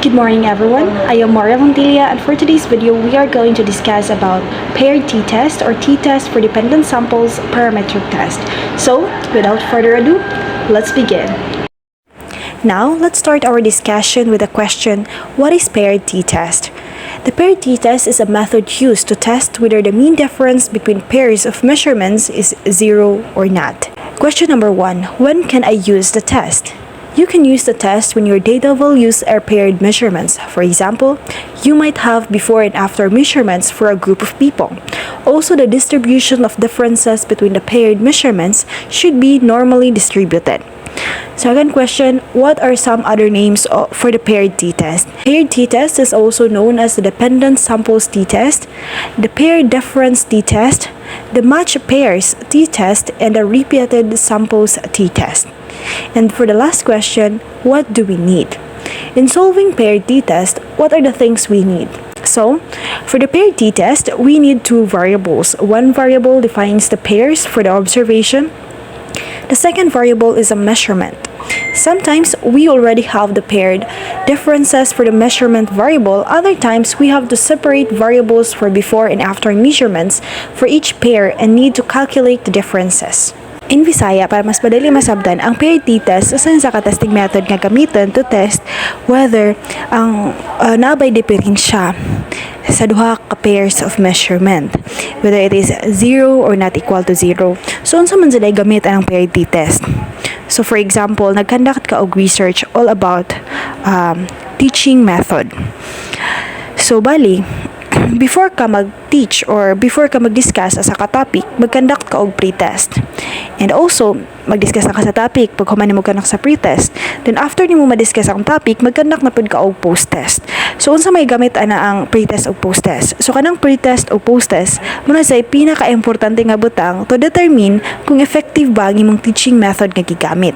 Good morning everyone, I am Maria Montilla and for today's video we are going to discuss about paired t-test or t-test for dependent samples parametric test. So without further ado, let's begin. Now let's start our discussion with the question, what is paired t-test? The paired t-test is a method used to test whether the mean difference between pairs of measurements is zero or not. Question number 1, when can I use the test? You can use the test when your data values are paired measurements. For example, you might have before and after measurements for a group of people. Also, the distribution of differences between the paired measurements should be normally distributed. Second question, what are some other names for the paired t-test? Paired t-test is also known as the dependent samples t-test, the paired difference t-test, the match pairs t-test, and the repeated samples t-test. And for the last question, what do we need? In solving paired t-test, what are the things we need? So, for the paired t-test, we need two variables. One variable defines the pairs for the observation. The second variable is a measurement. Sometimes we already have the paired differences for the measurement variable. Other times we have to separate variables for before and after measurements for each pair and need to calculate the differences. In Visaya, para mas madali masabdan, ang paired t-test usa sa testing method nga gamiton to test whether ang naabay diferensya sa duha ka pairs of measurement, whether it is 0 or not equal to 0. So, unsa man sila gamit ang paired t-test? So, for example, nag-conduct ka og research all about teaching method. So, bali, before ka mag-teach or before ka mag-discuss sa ka-topic, mag-conduct ka og pre-test. And also, mag-discuss na ka sa topic pag human mo kanak sa pre-test. Then after nimo ma-discuss ang topic, mag-conduct na pud ka og post-test. So unsa may gamit ana ang pre-test o post-test? So kanang pre-test o post-test, muna say pinaka-importante nga butang to determine kung effective ba ang imong teaching method nga gigamit.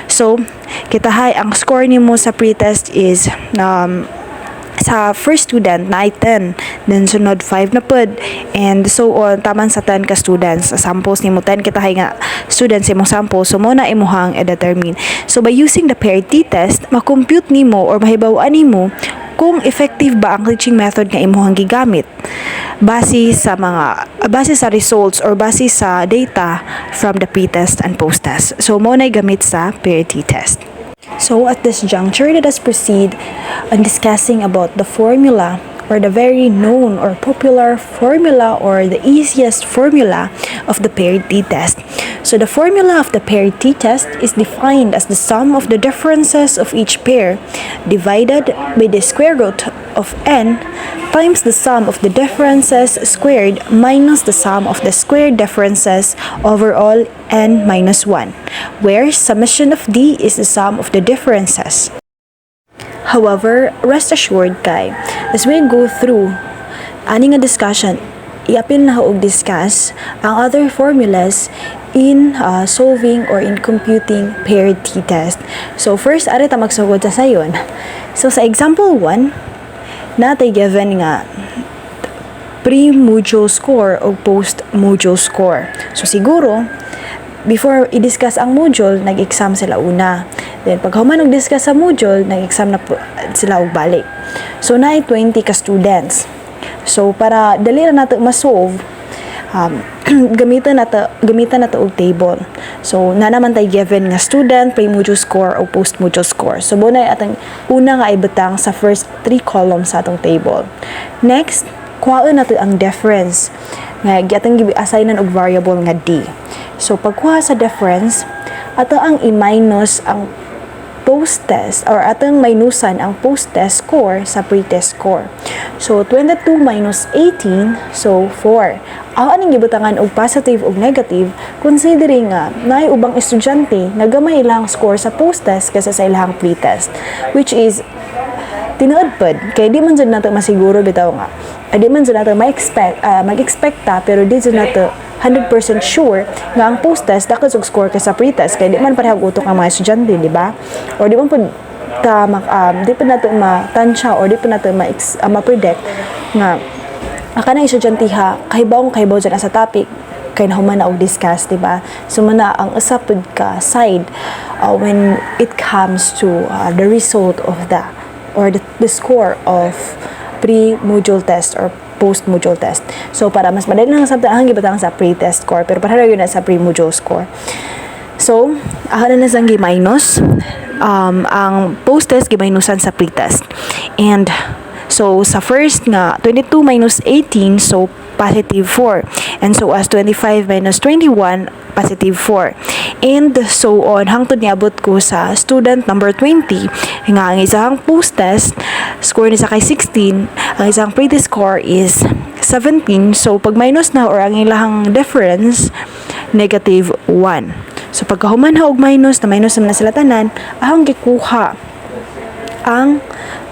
So, kitahay ang score nimo sa pre-test is sa first student na ay 10, then sunod 5 na pud, and so on, taman sa 10 ka students. Sa samples nimo 10 kitahay nga students imong sample, so mo na imuhang i-determine. So by using the paired t-test, makompute nimo or mahibaw-an nimo kung effective ba ang teaching method nga imuhang gigamit base sa results or base sa data from the pre-test and post-test. So mo na gamit sa paired t-test. So at this juncture, let us proceed on discussing about the formula or the very known or popular formula or the easiest formula of the paired t-test. So the formula of the paired t-test is defined as the sum of the differences of each pair divided by the square root of n times the sum of the differences squared minus the sum of the squared differences overall n minus 1, where summation of d is the sum of the differences. However, rest assured kay, as we go through aning nga discussion, iapil na og discuss ang other formulas in solving or in computing paired t-test. So first, ari ta magsugod sa sayon. So sa example 1, natay given nga pre-module score o post-module score. So siguro, before i-discuss ang module, nag-exam sila una. Then, pag human nag-discuss sa module, nag-exam na sila og balik. So, na 20 ka students. So, para dali na nato ma-solve, gamitan nato og table. So, na naman tayo given nga student, pre-module score o post-module score. So, muna atong una nga ibutang sa first 3 columns sa atong table. Next, kuhaan nato ang difference. Nga, atong gi-assignan og variable nga d. So, pagkuha sa difference, ato ang i-minus ang post-test or atong minusan ang post-test score sa pre-test score. So, 22 minus 18, so 4. Aning gibutangan og positive og negative considering nga naay ubang estudyante nga gamay ilang score sa post-test kaysa sa ilang pre-test, which is tinuod pod kay di man jud nato masiguro bitaw nga. Di man jud nato mag-expect pero di jud nato 100% sure nga ang post-test dapat og score ka sa pre-test kay di man parehag utok ang mga estudyante, di ba? Or di man pud di pa nato matansya or di pa nato ma-predict nga kanang estudyante kahibaw dyan sa topic kay nahuman na og discuss, di ba? So muna ang usapod ka side when it comes to the result of the or the score of pre-module test or post-module test. So, para mas madali lang sabta ang gibatang sa pre-test score, pero para yun na sa pre-module score. So, na sang gi-minus, ang post-test gi-minusan sa pre-test. And, so, sa first nga, 22 minus 18, so, positive 4. And so, as 25 minus 21, positive 4. And so on, hangtod niabot ko sa student number 20, nga ang isang post-test, score niya sa kay 16, ang isang pre-test score is 17. So, pag minus na or ang ilang difference, negative 1. So, pagkahuman ha og minus naman na sila tanan, ahang gikuha ang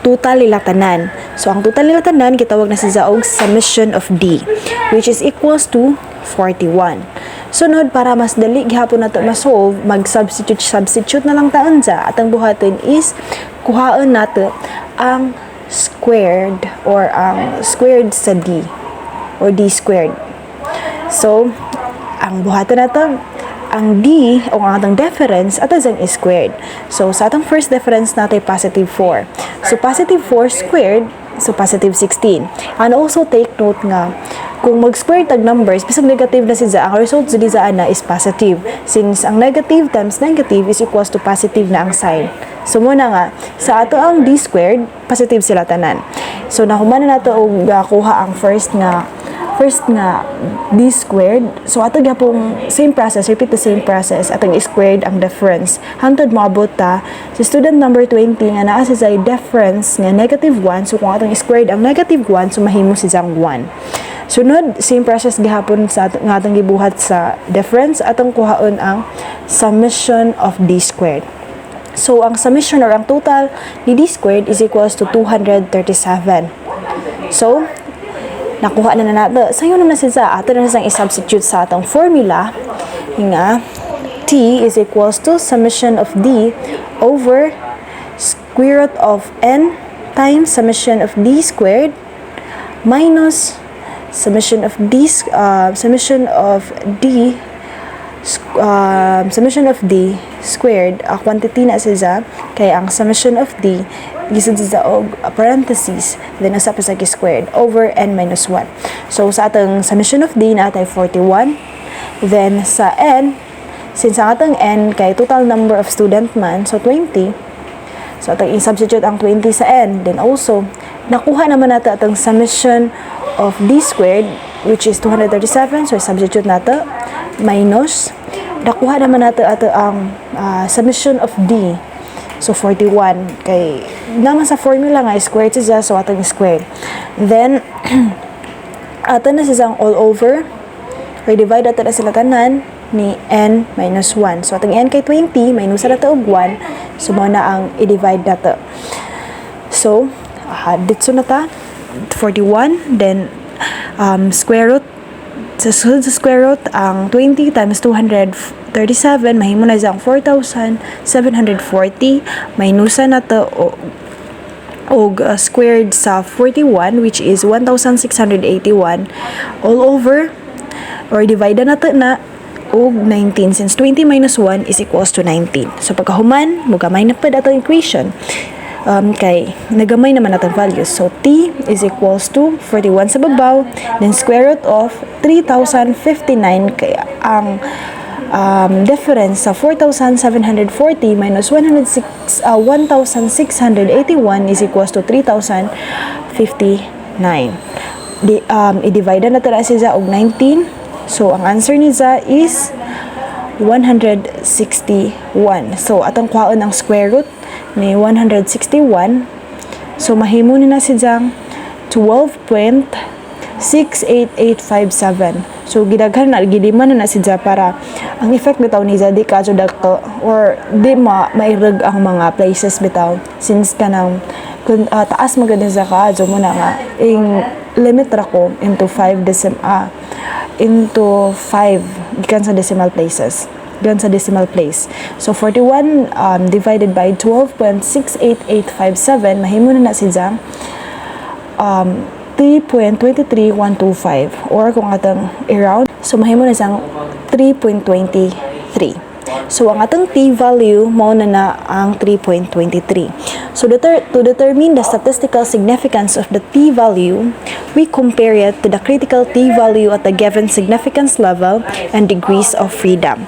total nila tanan. So, ang total nila tanan, kitawag na sa og summation of D, which is equals to 41. Sunod, para mas dali gihapon nato ma-solve, mag-substitute na lang taon sa atang buhaton is kuhaon nato ang squared or ang squared sa D or D squared. So, ang buhaton nato ang D o ang atong difference ato sang is squared. So, sa atong first difference nato positive 4. So, positive 4 squared, so positive 16. And also take note nga, kung mag-square tag numbers, bisag negative na siya, ang result sa dizaan na is positive. Since ang negative times negative is equals to positive na ang sign. So, muna nga, sa ato ang D squared, positive sila tanan. So, nahuman na nato og kuha ang first nga D squared. So, ato gyapong same process, repeat the same process. Atong squared ang difference. Hantod moabot ta sa student number 20 nga naa sa difference nga negative 1. So, kung atong squared ang negative 1, so mahimo siyang 1. Sunod, same process gihapon sa nga atong gibuhat sa difference, atong kuhaon ang summation of D squared. So, ang summation or ang total ni D squared is equals to 237. So, nakuha na nato. Sayo na siya, ato na siyang i-substitute sa atong formula nga T is equals to summation of D over square root of N times summation of D squared minus summation of D squared, quantity na siya kay ang summation of D gisud sa og parentheses then usa pa sa squared over N minus 1. So sa atong summation of D na atay 41, then sa N, since ang atong N kay total number of student man, so 20, so atong i-substitute ang 20 sa N, then also nakuha naman nato atong summation of D squared, which is 237. So, substitute nato minus, nakuha naman nato ato ang summation of D. So, 41. Kay, naman sa formula nga, squared siya, so atong squared. Then, ato na siyang all over, or divide ato na sila tanan ni N minus 1. So, atong N kay 20, minus nato og 1, so mo na ang i-divide nato. So, dito na ta, 41, then square root sa square root ang 20 times 237 mahimo na siyang 4,740 minusan na to og squared sa 41 which is 1,681 all over or divide na to na og 19 since 20 minus 1 is equals to 19. So pagkahuman mo gamay na pud atong equation. Kay nagamay naman natong values. So, T is equals to 41 sa babaw, then square root of 3,059, kaya ang difference sa 4,740 minus 1,681 is equals to 3,059. I-divide na tala siya og 19. So, ang answer niya is 161. So, atong kwaon ang square root ni 161. So, mahimo na siya 12.68857. So, gidaghan na, gidiman na siya para ang effect bitaw ni di kadto dakto or di mairag ang mga places bitaw since kanang taas maganda sa kadto mo na nga ing limit ra ko into 5 gikan sa decimal places. Doon sa decimal place. So, 41 divided by 12.68857, mahimo na siya 3.23125 or kung atang i-round, so mahimo na siyang 3.23. So ang atong t-value mao na ang 3.23. So to determine the statistical significance of the t-value, we compare it to the critical t-value at the given significance level and degrees of freedom.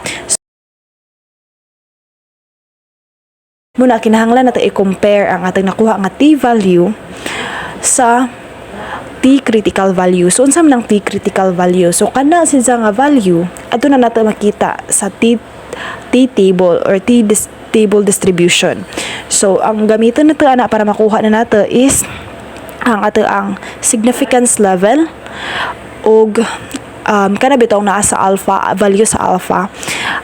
Muna kinahanglan nato i-compare ang atong nakuha nga t-value sa t-critical value. So unsa man ang t-critical value? So kana siya nga value adto na nato makita sa t-table or t-table distribution. So ang gamiton nato ana para makuha na nato is ang significance level og kana bitong naa sa alpha, value sa alpha,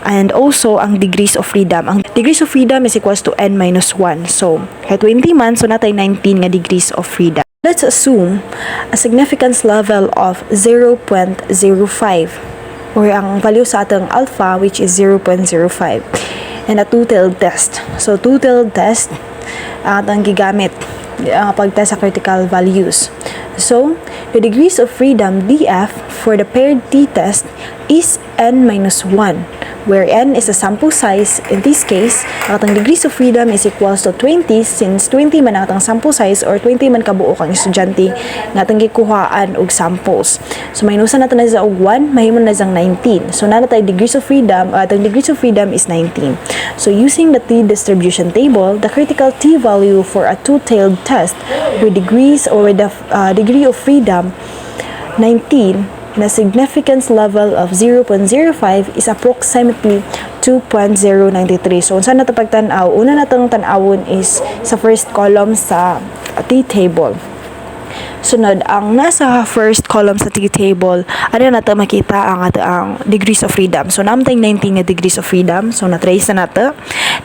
and also ang degrees of freedom. Ang degrees of freedom is equals to n-1. So kay 20 man, so natay 19 nga degrees of freedom. Let's assume a significance level of 0.05 or ang value sa atong alpha which is 0.05 and a two-tailed test. So two-tailed test atong gigamit pagtest sa critical values. So the degrees of freedom df for the paired t-test is n-1, where n is the sample size. In this case, ang atong degrees of freedom is equals to 20 since 20 man ang atong sample size or 20 man kabuok ang estudyante nga atong gikuhaan og samples. So minusan nato na sa og 1, mahimon na sang 19. So na natay degrees of freedom, atong degrees of freedom is 19. So using the t-distribution table, the critical t-value for a two-tailed test with degrees or with the degree of freedom 19 and a significance level of 0.05 is approximately 2.093. So unsa nato pagtan-aw? Una natong tan-awon is sa first column sa t-table. Sunod, ang nasa first column sa t-table, ano nato makita ang degrees of freedom. So namtay 19 nga degrees of freedom. So na-trace na nato.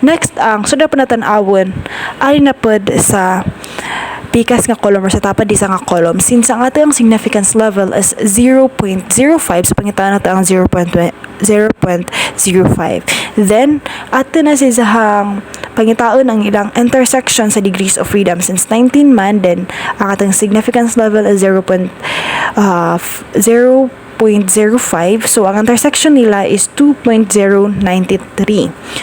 Next, ang sunod pa natan-awon ay napod sa pikas nga column or sa tapad di sa nga column, since ang atong significance level is 0.05, so pangitaan nato ang 0.05. Then ato na siyang pangitaon ang ilang intersection sa degrees of freedom, since 19 man, then ang atong significance level is 0.05. So ang intersection nila is 2.093.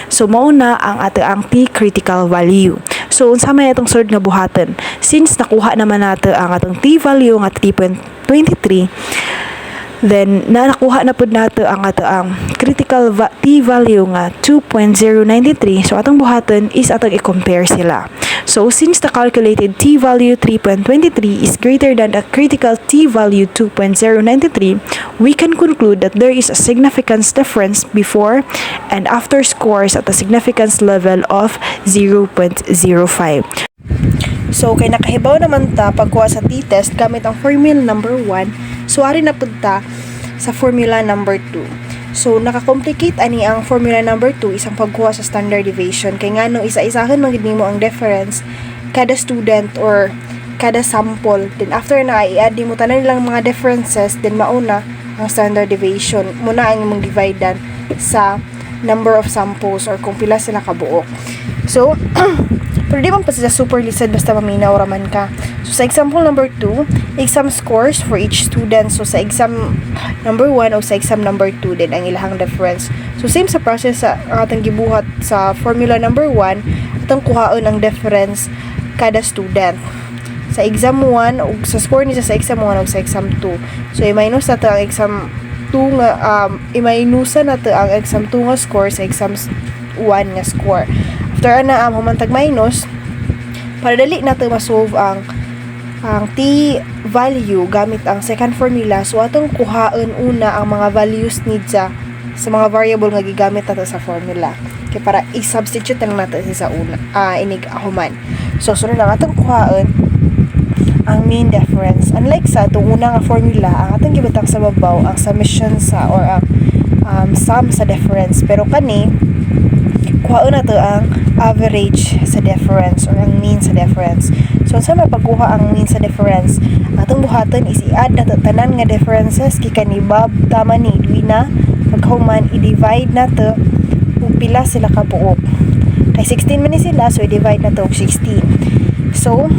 So mao na ang t-critical value. So unsa may atong sunod nga buhaton? Since nakuha naman nato ang atong t-value nga 3.23, then nakuha na pud nato ang critical t-value nga 2.093. So atong buhaton is atong i-compare sila. So since the calculated t-value 3.23 is greater than the critical t-value 2.093, we can conclude that there is a significance difference before and after scores at a significance level of 0.05. So kay nakahibaw naman ta pagkuha sa t-test gamit ang formula number 1, so ari na pud ta sa formula number 2. So naka-complicate ani ang formula number 2 isang pagkuha sa standard deviation kay ngano isa-isahan man gid nimo ang difference kada student or kada sample, then after na i-add mo tanan nilang mga differences, then mauna ang standard deviation muna ang imong dividean sa number of samples or kung pila sila kabuok. So pero di man pa sila super listed basta maminaw raman ka. So sa example number 2, exam scores for each student. So sa exam number 1 o sa exam number 2 din ang ilahang difference. So same sa process sa atong gibuhat sa formula number 1, atong kuhaon ang difference kada student. Sa exam 1 o sa score niya sa exam 1 o sa exam 2. So i-minus nato ang exam 2 nga i-minusan nato ang exam 2 nga score sa exam 1 nga score. After ana humantag minus, para dali nato ma-solve ang t-value gamit ang second formula. So atong kuhaon una ang mga values need sa mga variable nga gigamit nato sa formula. Kay para i-substitute lang nato sa una inig ahuman. So sunod ang atong kuhaon ang mean difference. Unlike sa atong una nga formula, ang atong gibutang sa babaw ang summation sa or ang sum sa difference. Pero kani kuhaon nato ang average sa difference or ang mean sa difference. So sa mapagkuha ang mean sa difference, atong buhaton is i-add nato tanan nga differences gikan ni Bob tama ni Edwina, pagkahuman i-divide nato ug pila sila ka buok. Kay 16 man ni sila, so i-divide nato og 16. So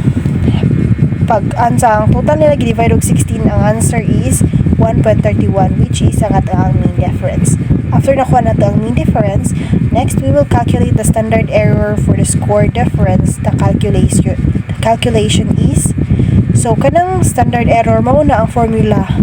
pag ang total nila gi-divide og 16, ang answer is 1.31, which is ang atong mean difference. After nakuha nato ang mean difference, next we will calculate the standard error for the score difference. The calculation is, so kanang standard error mao na ang formula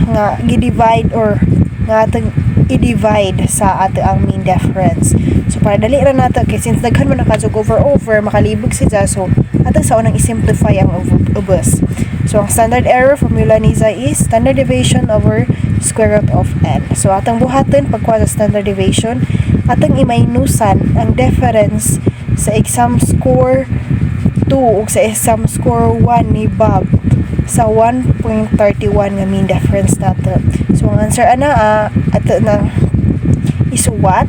nga gi-divide or nga atong i-divide sa ato ang mean difference. So para dali ra nato kay since daghan man nakasug over makalibog siya, so ato sa unang i-simplify ang ubos. So ang standard error formula niya is standard deviation over square root of n. So atong buhaton pagkuha sa standard deviation, atong i-minusan ang difference sa exam score 2 ug sa exam score 1 ni Bob sa 1.31 nga mean difference nato. So ang answer ana ato nang isuwat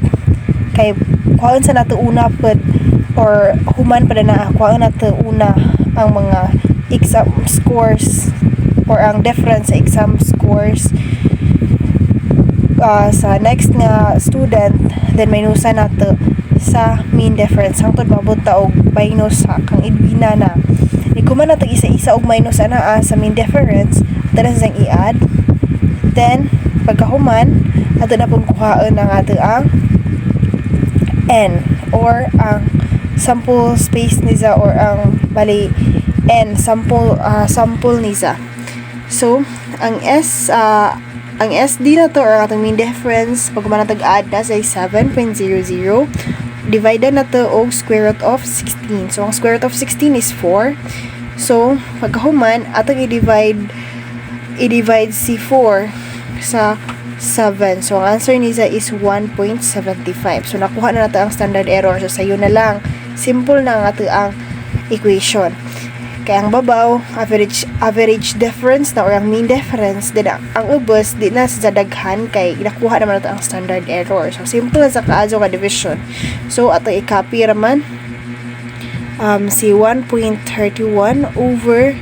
kay kuhaan sa nato una pud or human pa na kuhaan nato una ang mga exam scores or ang difference sa exam scores sa next nga student, then minusan nato sa mean difference hangtod mabuta og minus sa kang idwina na ikuman nato isa-isa og minus ana sa mean difference dala sa i-add, then pagkahuman ato na pong kuhaan ang ato ang n or ang sample space niya or ang bali n sample niya. So ang SD na to or atong mean difference pag manatag add na say 7.00 divided na to og square root of 16. So ang square root of 16 is 4. So pagkahuman atong i-divide si 4 sa 7. So ang answer niya is 1.75. So nakuha na nato ang standard error. So sayo na lang, simple na ang ato ang equation. Kaya ang babaw, average difference na or ang mean difference, din ang ubos, di na sa daghan kay nakuha naman nato ang standard error. So simple na sa kaazo ka division. So ato i-copy raman si 1.31 over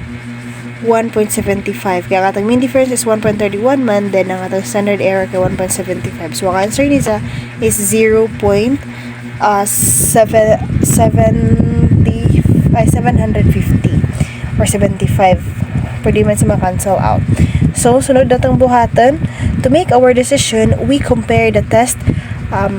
1.75. Kaya ang atong mean difference is 1.31 man, then ang atong standard error kay 1.75. So ang answer niya is 0.750 or 75. Pwede man sa cancel out. So, sunod natang buhatan. To make our decision, we compare the test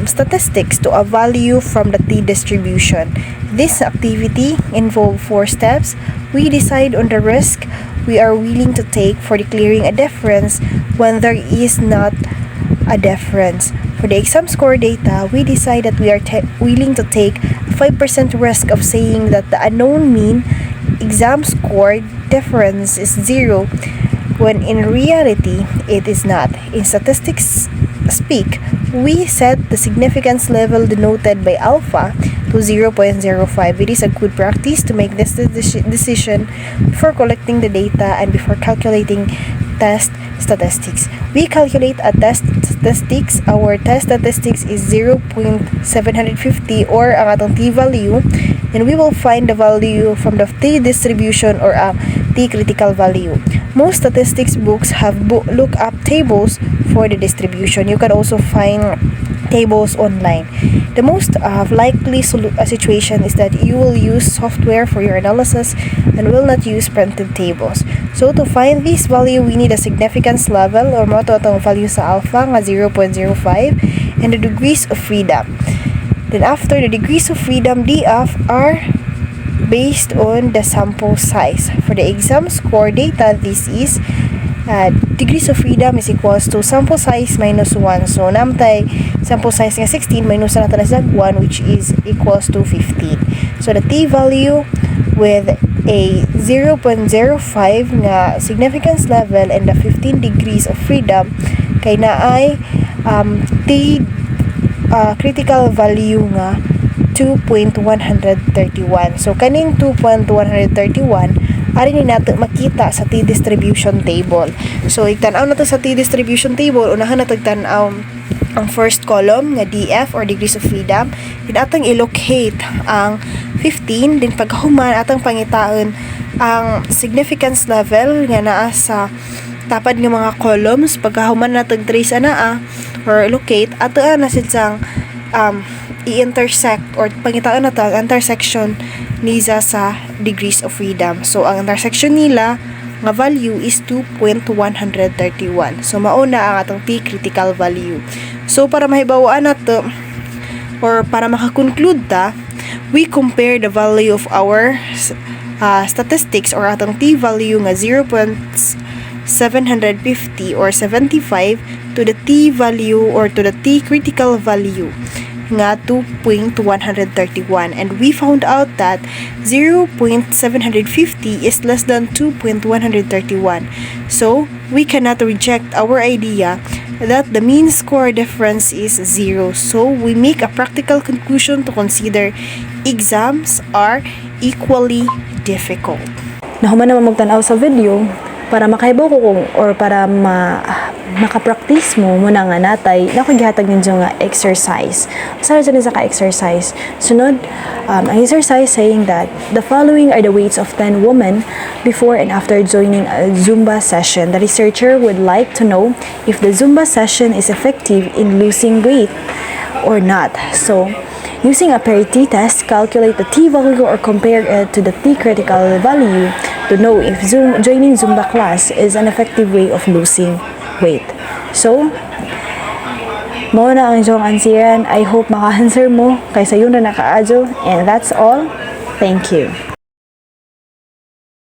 statistics to a value from the t-distribution. This activity involves 4 steps. We decide on the risk we are willing to take for declaring a difference when there is not a difference. For the exam score data, we decide that we are willing to take a 5% risk of saying that the unknown mean exam score difference is 0 when in reality it is not. In statistics speak, we set the significance level denoted by alpha to 0.05. It is a good practice to make this decision before collecting the data and before calculating test statistics. We calculate a test statistics. Our test statistics is 0.750 or ang atong t-value, and we will find the value from the t-distribution or a t-critical value. Most statistics books have look-up tables for the distribution. You can also find tables online. The most likely situation is that you will use software for your analysis and will not use printed tables. So to find this value, we need a significance level or mo to atong value sa alpha nga 0.05 and the degrees of freedom. Then after the degrees of freedom, DF are based on the sample size. For the exam score data, this is degrees of freedom is equals to sample size minus 1. So namtay sample size nga 16 minus na sa 1, which is equals to 15. So the t-value with a 0.05 nga significance level and the 15 degrees of freedom kay naay t critical value nga 2.131. So kaning 2.131 ari ni nato makita sa t-distribution table. So igtan-aw nato sa t-distribution table, unahan nato igtan-aw ang first column nga DF or degrees of freedom. Then atong i-locate ang 15, din pagkahuman atong pangitaon ang significance level nga naa sa tapad ng mga columns. Pagkahuman natong trace ana or locate ato na silang i-intersect or pangitaan na ang intersection niya sa degrees of freedom. So ang intersection nila nga value is 2.131. So mauna ang atong T critical value. So para mahibawaan nato or para makakonclude ta, we compare the value of our statistics or atong T value nga 0.750 or 75 to the T value or to the T critical value nga 2.131, and we found out that 0.750 is less than 2.131. So we cannot reject our idea that the mean score difference is 0. So we make a practical conclusion to consider exams are equally difficult. Nahuman naman magtanaw sa video para makahibaw ko kung or para makapractice mo muna nga natay nakugihatag ninyo nga exercise. Sara dyan sa ka-exercise. Sunod, ang exercise saying that the following are the weights of 10 women before and after joining a Zumba session. The researcher would like to know if the Zumba session is effective in losing weight or not. So, using a parity test, calculate the T value or compare it to the T critical value to know if joining Zumba class is an effective way of losing weight. So, mao na ang iyong ansiran. I hope maka-answer mo kaysa yun na naka-adyo. And that's all. Thank you.